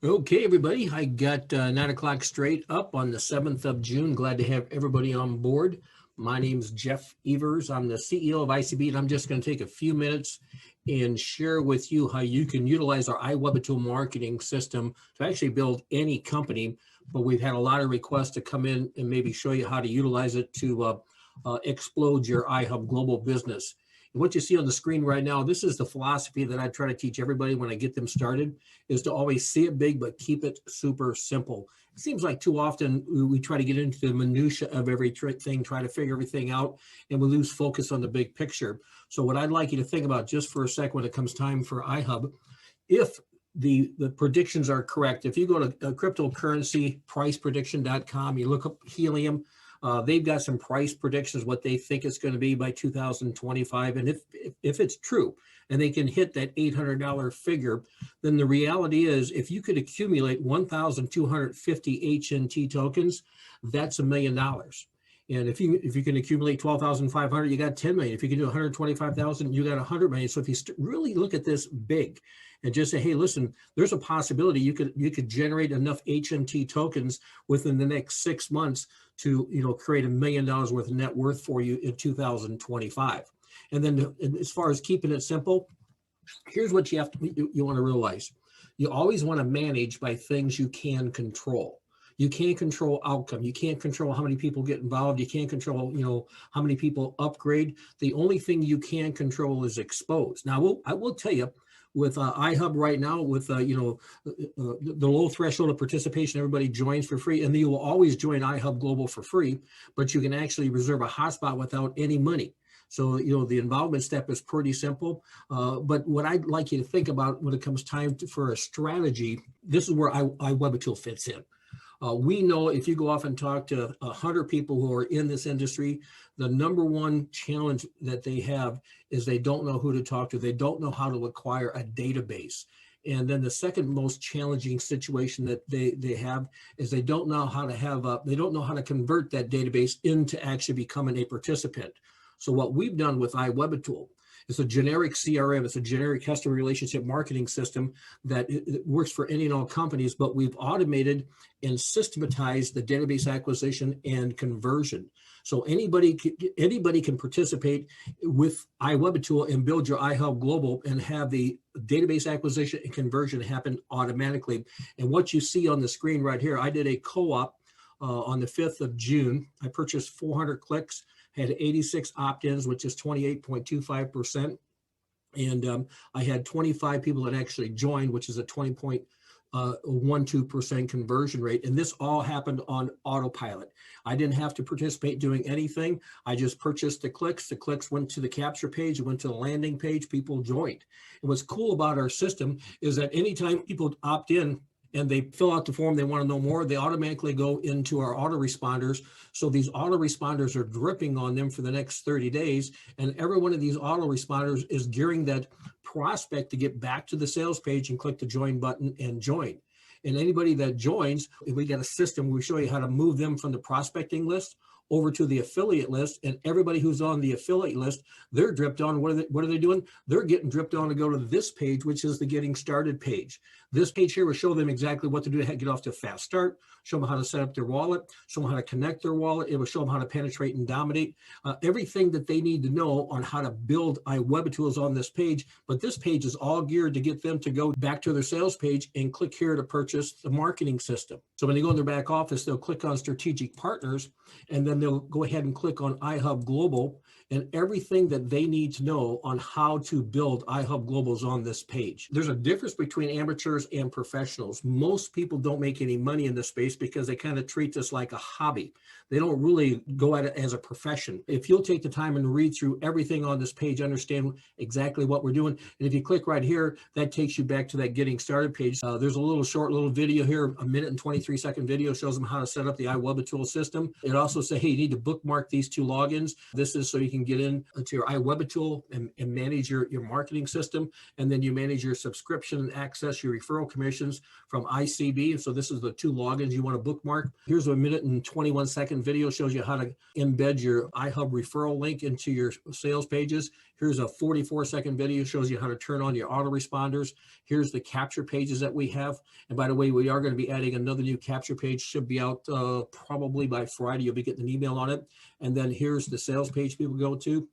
Okay, everybody, I got 9 o'clock straight up on the 7th of June. Glad to have everybody on board. My name's Jeff Evers. I'm the CEO of ICB, and I'm just going to take a few minutes and share with you how you can utilize our iWebaTool marketing system to actually build any company. But we've had a lot of requests to come in and maybe show you how to utilize it to explode your iHub global business. And what you see on the screen right now, this is the philosophy that I try to teach everybody when I get them started, is to always see it big, but keep it super simple. It seems like too often we try to get into the minutia of everything, try to figure everything out, and we lose focus on the big picture. So what I'd like you to think about just for a sec when it comes time for iHub, if the predictions are correct, if you go to cryptocurrencypriceprediction.com, you look up helium, they've got some price predictions, what they think it's going to be by 2025. And if it's true and they can hit that $800 figure, then the reality is if you could accumulate 1,250 HNT tokens, that's $1 million. And if you can accumulate 12,500, you got 10 million. If you can do 125,000, you got 100 million. So if you really look at this big and just say, hey, listen, there's a possibility you could generate enough HNT tokens within the next 6 months to create $1 million worth of net worth for you in 2025. And then as far as keeping it simple, here's what you want to realize. You always want to manage by things you can control. You can't control outcome. You can't control how many people get involved. You can't control, how many people upgrade. The only thing you can control is expose. Now, I will tell you, with iHub right now, with the low threshold of participation, everybody joins for free, and you will always join iHub Global for free, but you can actually reserve a hotspot without any money. So, the involvement step is pretty simple. But what I'd like you to think about when it comes time for a strategy, this is where iWebaTool fits in. We know if you go off and talk to 100 people who are in this industry, the number one challenge that they have is they don't know who to talk to. They don't know how to acquire a database. And then the second most challenging situation that they have is they don't know how to convert that database into actually becoming a participant. So what we've done with iWebaTool, it's a generic CRM. It's a generic customer relationship marketing system that it works for any and all companies, but we've automated and systematized the database acquisition and conversion. So anybody can participate with iWebaTool and build your iHub Global and have the database acquisition and conversion happen automatically. And what you see on the screen right here, I did a co-op on the 5th of June. I purchased 400 clicks. Had 86 opt-ins, which is 28.25%. And I had 25 people that actually joined, which is a 20.12% conversion rate. And this all happened on autopilot. I didn't have to participate doing anything. I just purchased the clicks. The clicks went to the capture page, it went to the landing page, people joined. And what's cool about our system is that anytime people opt in, and they fill out the form, they want to know more, they automatically go into our autoresponders. So these autoresponders are dripping on them for the next 30 days. And every one of these autoresponders is gearing that prospect to get back to the sales page and click the join button and join. And anybody that joins, we got a system, we show you how to move them from the prospecting list over to the affiliate list, and everybody who's on the affiliate list, they're dripped on. What are they doing? They're getting dripped on to go to this page, which is the getting started page. This page here will show them exactly what to do to get off to a fast start, show them how to set up their wallet, show them how to connect their wallet. It will show them how to penetrate and dominate. Everything that they need to know on how to build iWebaTool is on this page, but this page is all geared to get them to go back to their sales page and click here to purchase the marketing system. So when they go in their back office, they'll click on strategic partners, and then they'll go ahead and click on iHub Global, and everything that they need to know on how to build iHub Global is on this page. There's a difference between amateurs and professionals. Most people don't make any money in this space because they kind of treat this like a hobby. They don't really go at it as a profession. If you'll take the time and read through everything on this page, understand exactly what we're doing. And if you click right here, that takes you back to that getting started page. There's a short video here, a minute and 23-second video, shows them how to set up the iWebaTool system. It also says, hey, you need to bookmark these 2 logins. This is so you can get into your iWebaTool and manage your marketing system. And then you manage your subscription and access your referral commissions from ICB. So this is the 2 logins you want to bookmark. Here's a minute and 21-second video, shows you how to embed your iHub referral link into your sales pages. Here's a 44-second video, shows you how to turn on your autoresponders. Here's the capture pages that we have. And by the way, we are going to be adding another new capture page, should be out probably by Friday. You'll be getting an email on it. And then here's the sales page people go to.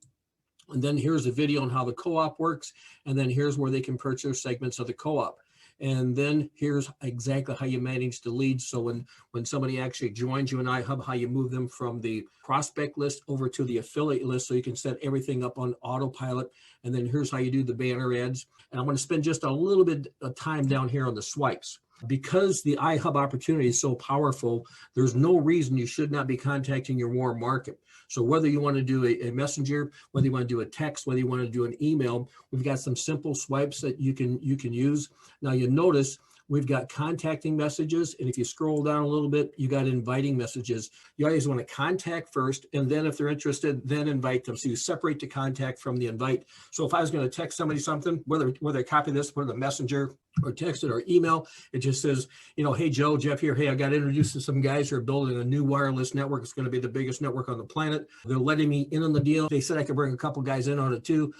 And then here's a video on how the co-op works. And then here's where they can purchase segments of the co-op. And then here's exactly how you manage the leads. So when somebody actually joins you in iHub, how you move them from the prospect list over to the affiliate list, so you can set everything up on autopilot. And then here's how you do the banner ads. And I'm going to spend just a little bit of time down here on the swipes. Because the iHub opportunity is so powerful, there's no reason you should not be contacting your warm market. So whether you want to do a messenger, whether you want to do a text, whether you want to do an email, we've got some simple swipes that you can use. Now you notice we've got contacting messages, and if you scroll down a little bit, you got inviting messages. You always want to contact first, and then if they're interested, then invite them. So you separate the contact from the invite. So if I was going to text somebody something, whether I copy this, whether the messenger or text it or email, it just says, hey, Joe, Jeff here. Hey, I got introduced to some guys who are building a new wireless network. It's going to be the biggest network on the planet. They're letting me in on the deal. They said I could bring a couple guys in on it too.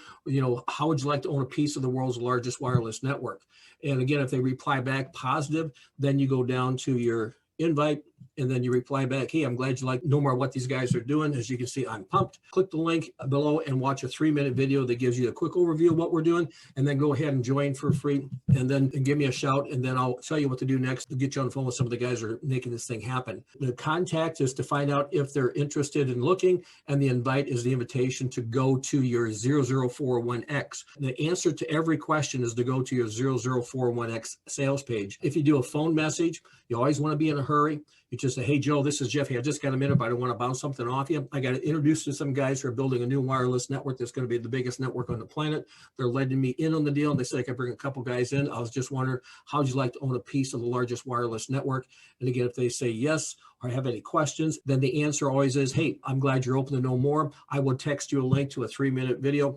How would you like to own a piece of the world's largest wireless network? And again, if they reply back positive, then you go down to your invite, and then you reply back, hey, I'm glad you like know more what these guys are doing. As you can see, I'm pumped. Click the link below and watch a 3-minute video that gives you a quick overview of what we're doing, and then go ahead and join for free, and then give me a shout, and then I'll tell you what to do next to get you on the phone with some of the guys who are making this thing happen. The contact is to find out if they're interested in looking, and the invite is the invitation to go to your 0041X. The answer to every question is to go to your 0041X sales page. If you do a phone message, you always want to be in a hurry. You just say, hey, Joe, this is Jeff. Hey, I just got a minute, but I want to bounce something off you. I got to introduce you to some guys who are building a new wireless network that's going to be the biggest network on the planet. They're letting me in on the deal, and they said I could bring a couple guys in. I was just wondering, how would you like to own a piece of the largest wireless network? And again, if they say yes or have any questions, then the answer always is, hey, I'm glad you're open to know more. I will text you a link to a 3-minute video.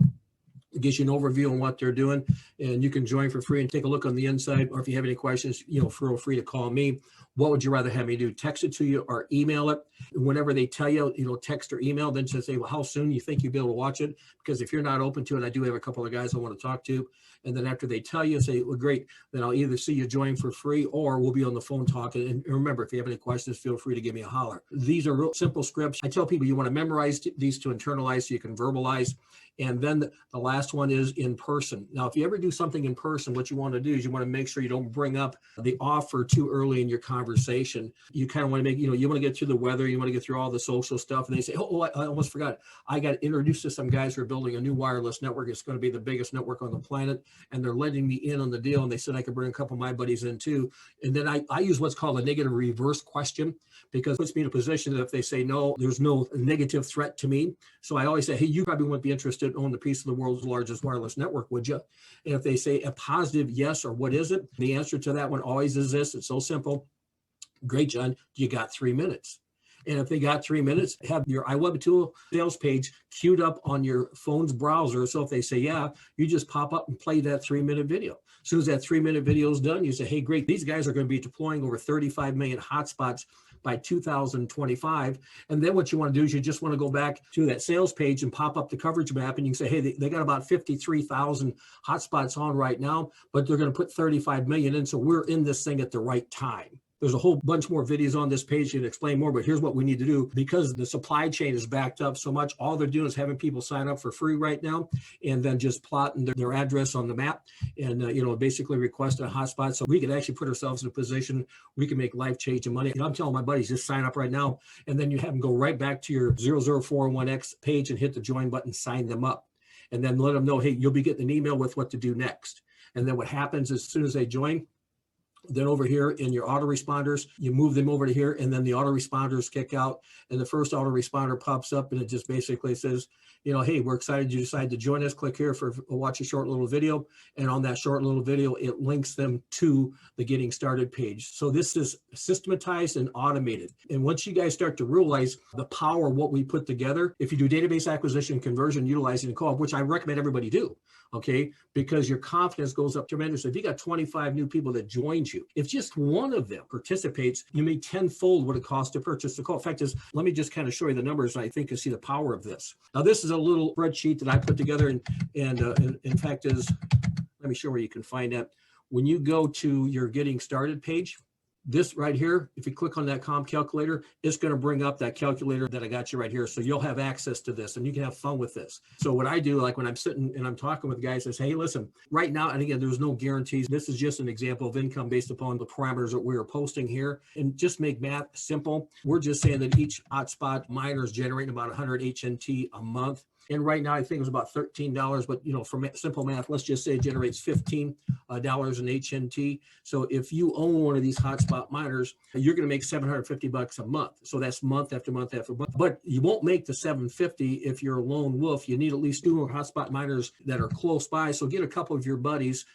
It gives you an overview on what they're doing, and you can join for free and take a look on the inside. Or if you have any questions, feel free to call me. What would you rather have me do? Text it to you or email it? Whenever they tell you, text or email, then just say, well, how soon you think you'll be able to watch it? Because if you're not open to it, I do have a couple of guys I want to talk to. And then after they tell you, say, well, great, then I'll either see you join for free, or we'll be on the phone talking. And remember, if you have any questions, feel free to give me a holler. These are real simple scripts. I tell people you want to memorize these to internalize so you can verbalize. And then the last one is in person. Now, if you ever do something in person, what you want to do is you want to make sure you don't bring up the offer too early in your conversation. You kind of want to make, you want to get through the weather, you want to get through all the social stuff. And they say, oh, I almost forgot. I got introduced to some guys who are building a new wireless network. It's going to be the biggest network on the planet. And they're letting me in on the deal. And they said I could bring a couple of my buddies in too. And then I use what's called a negative reverse question, because it puts me in a position that if they say no, there's no negative threat to me. So I always say, hey, you probably wouldn't be interested in owning a piece of the world's largest wireless network, would you? And if they say a positive yes or what is it, the answer to that one always is this. It's so simple. Great, John, you got 3 minutes. And if they got 3 minutes, have your iWebaTool sales page queued up on your phone's browser. So if they say, yeah, you just pop up and play that 3-minute video. As soon as that 3-minute video is done, you say, hey, great, these guys are going to be deploying over 35 million hotspots by 2025. And then what you want to do is you just want to go back to that sales page and pop up the coverage map, and you can say, hey, they got about 53,000 hotspots on right now, but they're going to put 35 million in. So we're in this thing at the right time. There's a whole bunch more videos on this page to explain more, but here's what we need to do. Because the supply chain is backed up so much, all they're doing is having people sign up for free right now, and then just plotting their address on the map, and basically request a hotspot. So we could actually put ourselves in a position we can make life-changing money. And I'm telling my buddies, just sign up right now, and then you have them go right back to your 0041X page and hit the join button, sign them up, and then let them know, hey, you'll be getting an email with what to do next. And then what happens as soon as they join, then over here in your autoresponders, you move them over to here, and then the autoresponders kick out, and the first autoresponder pops up, and it just basically says, hey, we're excited you decided to join us. Click here for watch a short little video. And on that short little video, it links them to the getting started page. So this is systematized and automated. And once you guys start to realize the power of what we put together, if you do database acquisition conversion utilizing the co-op, which I recommend everybody do, okay, because your confidence goes up tremendously. If you got 25 new people that joined you, you. If just one of them participates, you may tenfold what it costs to purchase the call. In fact, let me just kind of show you the numbers, and I think you'll see the power of this. Now, this is a little spreadsheet that I put together, and in fact let me show where you can find that. When you go to your Getting Started page, this right here, if you click on that COM calculator, it's going to bring up that calculator that I got you right here. So you'll have access to this and you can have fun with this. So what I do, like when I'm sitting and I'm talking with guys, I say, hey, listen, right now, and again, there's no guarantees. This is just an example of income based upon the parameters that we're posting here. And just make math simple. We're just saying that each hotspot miner is generating about 100 HNT a month. And right now, I think it was about $13, but for simple math, let's just say it generates $15 in HNT. So if you own one of these hotspot miners, you're going to make $750 a month. So that's month after month after month. But you won't make the $750 if you're a lone wolf. You need at least 2 more hotspot miners that are close by. So get a couple of your buddies,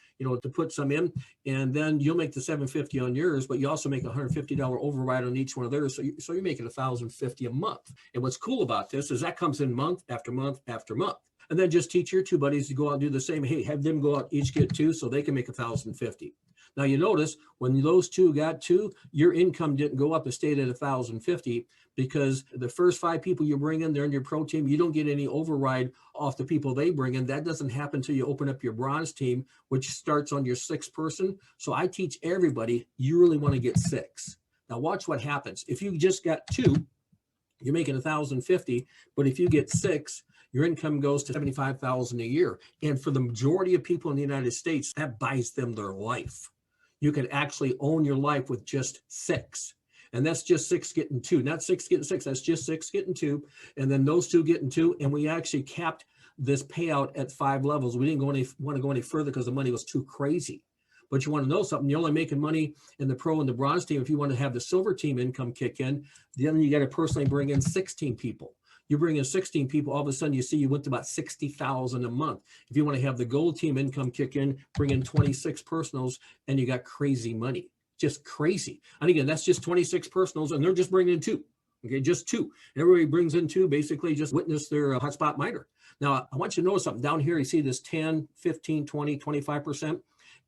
to put some in, and then you'll make the $750 on yours, but you also make a $150 override on each one of theirs. So you're making $1,050 a month. And what's cool about this is that comes in month after month after month. And then just teach your 2 buddies to go out and do the same. Hey, have them go out, each get 2 so they can make $1,050. Now you notice when those 2 got 2, your income didn't go up. It stayed at $1,050 because the first 5 people you bring in, they're in your pro team. You don't get any override off the people they bring in. That doesn't happen until you open up your bronze team, which starts on your 6th person. So I teach everybody, you really want to get 6. Now watch what happens. If you just got 2, you're making $1,050, but if you get 6, your income goes to $75,000 a year. And for the majority of people in the United States, that buys them their life. You can actually own your life with just 6. And that's just 6 getting 2, not 6 getting 6. That's just 6 getting 2. And then those 2 getting 2. And we actually capped this payout at 5 levels. We didn't want to go any further because the money was too crazy. But you want to know something, you're only making money in the pro and the bronze team. If you want to have the silver team income kick in, then you got to personally bring in 16 people. You bring in 16 people, all of a sudden you see you went to about $60,000 a month. If you want to have the gold team income kick in, bring in 26 personals, and you got crazy money, just crazy. And again, that's just 26 personals, and they're just bringing in 2. Okay, just 2. Everybody brings in 2, basically just witness their hotspot miner. Now, I want you to notice something down here. You see this 10, 15, 20, 25%.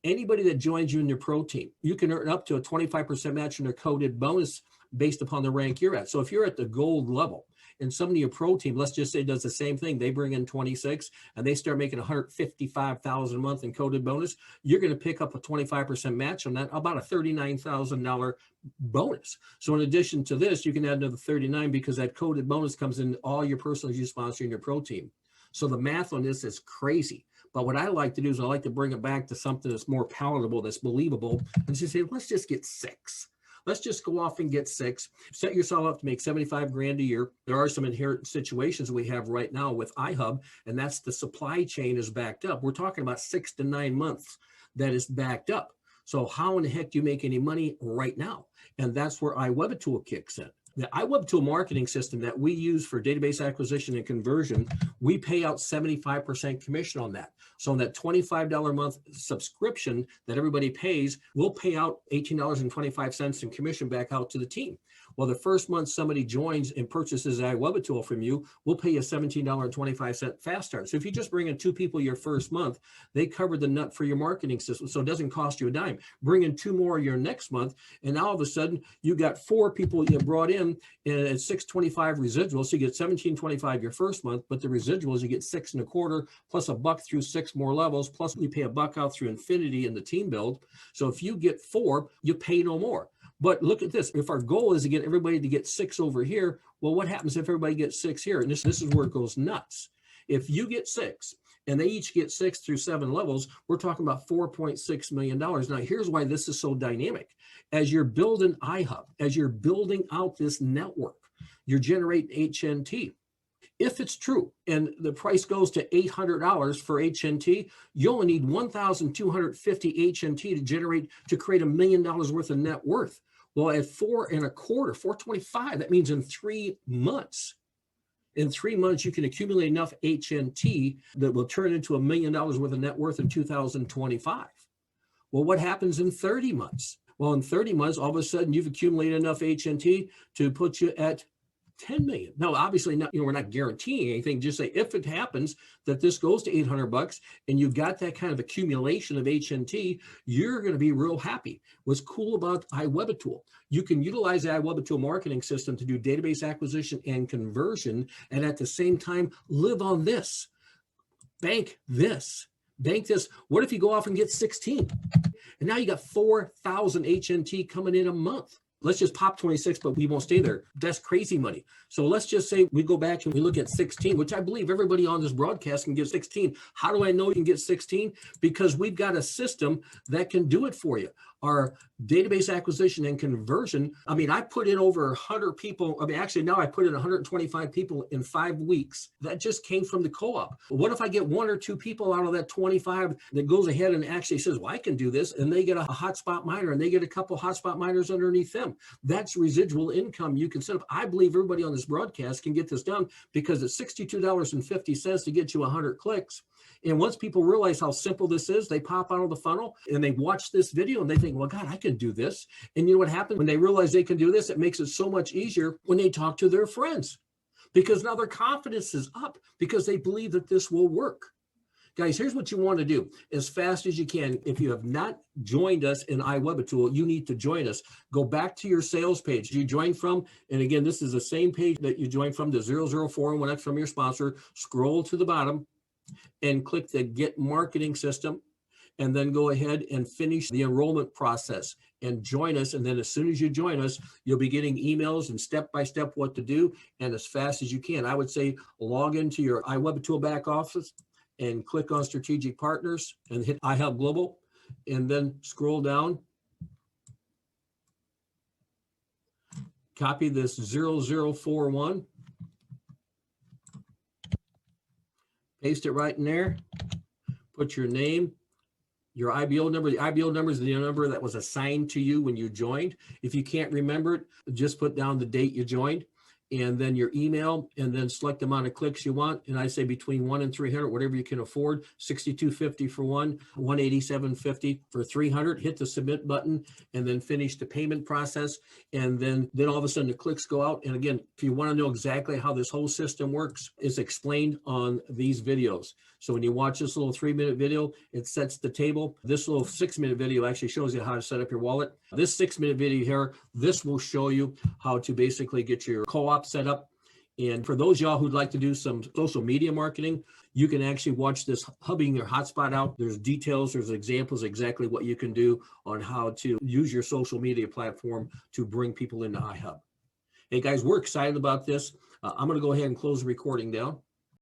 Anybody that joins you in your pro team, you can earn up to a 25% match in their coded bonus based upon the rank you're at. So if you're at the gold level, and somebody in your pro team, let's just say, does the same thing. They bring in 26 and they start making $155,000 a month in coded bonus. You're going to pick up a 25% match on that, about a $39,000 bonus. So in addition to this, you can add another 39 because that coded bonus comes in all your personals you sponsor in your pro team. So the math on this is crazy. But what I like to do is I like to bring it back to something that's more palatable, that's believable, and just say, let's just get 6. Let's just go off and get 6. Set yourself up to make $75,000 a year. There are some inherent situations we have right now with iHub, and that's the supply chain is backed up. We're talking about 6 to 9 months that is backed up. So how in the heck do you make any money right now? And that's where iWebaTool kicks in. The iWebaTool marketing system that we use for database acquisition and conversion, we pay out 75% commission on that. So on that $25 a month subscription that everybody pays, we'll pay out $18.25 in commission back out to the team. Well, the first month somebody joins and purchases iWebaTool from you, we'll pay you $17.25 fast start. So if you just bring in 2 people your first month, they cover the nut for your marketing system. So it doesn't cost you a dime. Bring in 2 more your next month, and now all of a sudden you got 4 people you brought in and at $6.25 residuals. So you get $17.25 your first month, but the residuals you get $6.25 plus $1 through 6 more levels, plus we pay $1 out through Infinity in the team build. So if you get 4, you pay no more. But look at this. If our goal is to get everybody to get 6 over here, well, what happens if everybody gets 6 here? And this is where it goes nuts. If you get 6 and they each get 6 through 7 levels, we're talking about $4.6 million. Now, here's why this is so dynamic. As you're building iHub, as you're building out this network, you're generating HNT. If it's true and the price goes to $800 for HNT, you only need 1,250 HNT to create $1 million worth of net worth. Well, at 4.25, 425, that means in 3 months. In 3 months, you can accumulate enough HNT that will turn into $1 million worth of net worth in 2025. Well, what happens in 30 months? Well, in 30 months, all of a sudden, you've accumulated enough HNT to put you at 10 million. Now, obviously not, we're not guaranteeing anything. Just say if it happens that this goes to $800 and you got that kind of accumulation of HNT, you're going to be real happy. What's cool about iWebaTool, you can utilize the iWebaTool marketing system to do database acquisition and conversion, and at the same time live on this, bank this. What if you go off and get 16? And now you got 4,000 HNT coming in a month. Let's just pop 26, but we won't stay there. That's crazy money. So let's just say we go back and we look at 16, which I believe everybody on this broadcast can get 16. How do I know you can get 16? Because we've got a system that can do it for you. Our database acquisition and conversion, I put in over 100 people. Actually, now I put in 125 people in 5 weeks. That just came from the co-op. What if I get 1 or 2 people out of that 25 that goes ahead and actually says, well, I can do this, and they get a hotspot miner, and they get a couple hotspot miners underneath them. That's residual income you can set up. I believe everybody on this broadcast can get this done because it's $62.50 to get you 100 clicks. And once people realize how simple this is, they pop out of the funnel and they watch this video and they think, well, God, I can do this. And you know what happens when they realize they can do this? It makes it so much easier when they talk to their friends, because now their confidence is up because they believe that this will work. Guys, here's what you want to do as fast as you can. If you have not joined us in iWebaTool, you need to join us. Go back to your sales page you joined from. And again, this is the same page that you joined from, the 00411X from your sponsor. Scroll to the bottom and click the Get Marketing System, and then go ahead and finish the enrollment process and join us. And then as soon as you join us, you'll be getting emails and step-by-step what to do. And as fast as you can, I would say log into your iWebaTool back office and click on Strategic Partners and hit iHub Global, and then scroll down. Copy this 0041. Paste it right in there. Put your name, your IBO number. The IBO number is the number that was assigned to you when you joined. If you can't remember it, just put down the date you joined, and then your email, and then select the amount of clicks you want. And I say between 1 and 300, whatever you can afford. $62.50 for one, $187.50 for 300. Hit the submit button, and then finish the payment process. And then all of a sudden the clicks go out. And again, if you want to know exactly how this whole system works, it's explained on these videos. So when you watch this little 3-minute video, it sets the table. This little 6-minute video actually shows you how to set up your wallet. This 6-minute video here, this will show you how to basically get your co-op set up. And for those y'all who'd like to do some social media marketing, you can actually watch this hubbing your hotspot out. There's details, there's examples exactly what you can do on how to use your social media platform to bring people into iHub. Hey guys, we're excited about this. I'm going to go ahead and close the recording down.